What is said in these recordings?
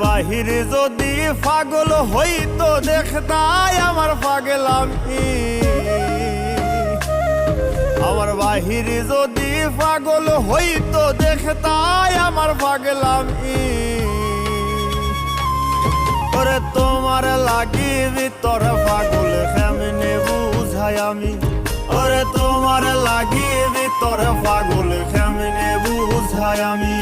বাহিরে যদি পাগল হইতো দেখতাই আমার পাগলামি। আমার বাহিরে যদি পাগল হইতো দেখতাই আমার পাগলামি। ওরে তোমার লাগি ভিতর পাগল কেমনে বুঝাই আমি। ওরে তোমার লাগি ভিতর পাগল কেমনে বুঝাই আমি।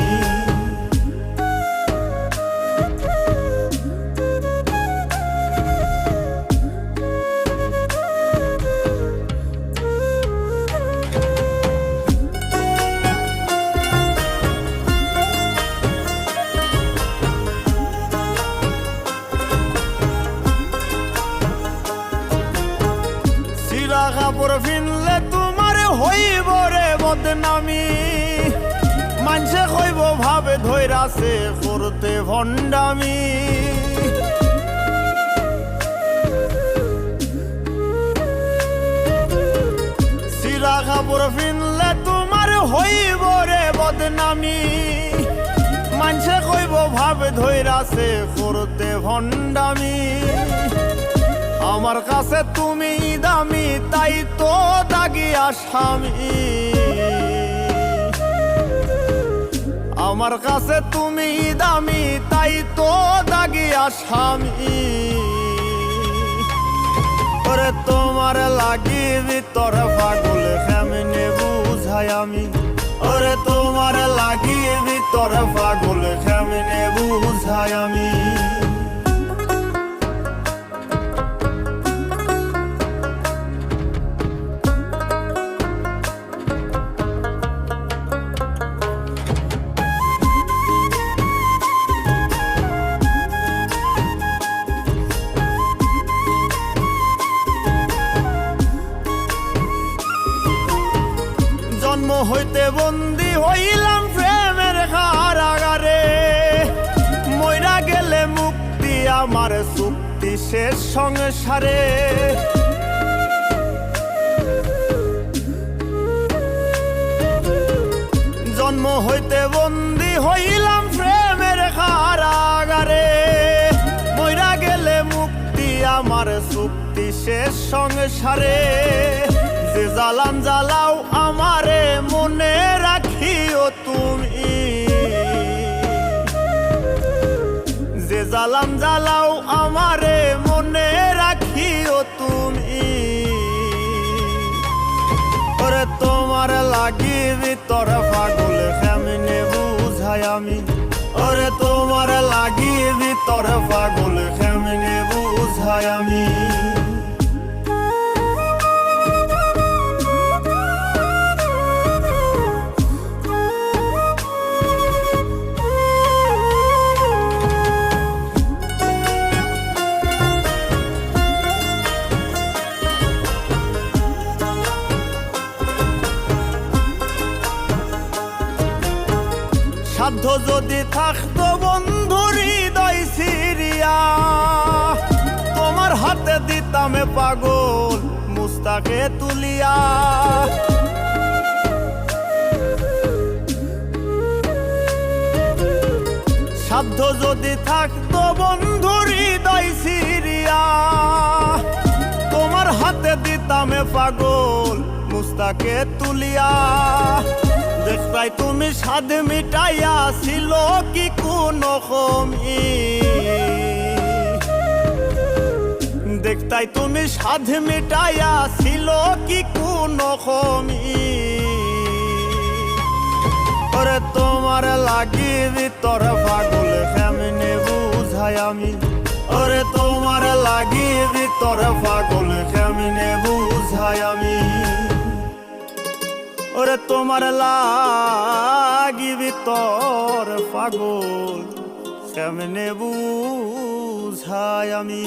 কাপড় ফিনলে তোমার হইব রে বদনামি। মানুষে কইব ভাবে ধৈরাছে করতে ভণ্ডামি। সিরা কাপড় ফিনলে তোমার হইব রে বদনামি। মানুষে কইব ভাবে ধৈরাছে করতে ভণ্ডামি। আমার কাছে তুমি দামি তাই তো দাগি আসামি। আমার কাছে তুমি দামি তাই তো দাগি আসামি। ওরে তোমার লাগি ভিতর পাগল কেমনে বুঝাই আমি। ওরে তোমার লাগি ভিতর পাগল কেমনে বুঝাই আমি। জন্ম হইতে বন্দী হইলাম প্রেমের কারাগারে। মইরা গেলে মুক্তি আমার চুক্তি শেষ সংসারে। জন্ম হইতে বন্দী হইলাম প্রেমের কারাগারে। মইরা গেলে মুক্তি আমার চুক্তি শেষ সংসারে। যে জ্বালান জ্বালাও আমারে মনে রাখিও তুমি। যে জ্বালান জ্বালাও আমারে মনে রাখিও তুমি। ওরে তোমার লাগি ভিতর পাগল কেমনে বুঝাই আমি। ওরে তোমার লাগি ভিতর পাগল কেমনে বুঝাই আমি। সাধ্য যদি থাকতো বন্ধু হৃদয় সিরিয়া। তোমার হাতে দিতামে পাগল মুস্তাকে তুলিয়া। সাধ্য যদি থাকতো বন্ধু হৃদয় সিরিয়া। তোমার হাতে দিতামে পাগল মুস্তাকে তুলিয়া। দেখতাই তুমি স্বাদ মিটাইয়া ছিল কি কোনো কমি। দেখতাই তুমি স্বাদ মিটাইয়া ছিল কি কোনো কমি। ওরে তোমার লাগি ভিতর পাগল কেমনে বুঝাই আমি। ওরে তোমার লাগি ভিতর পাগল কেমনে বুঝাই আমি। ওরে তোমার লাগি ভিতর পাগল কেমনে বুঝাই আমি।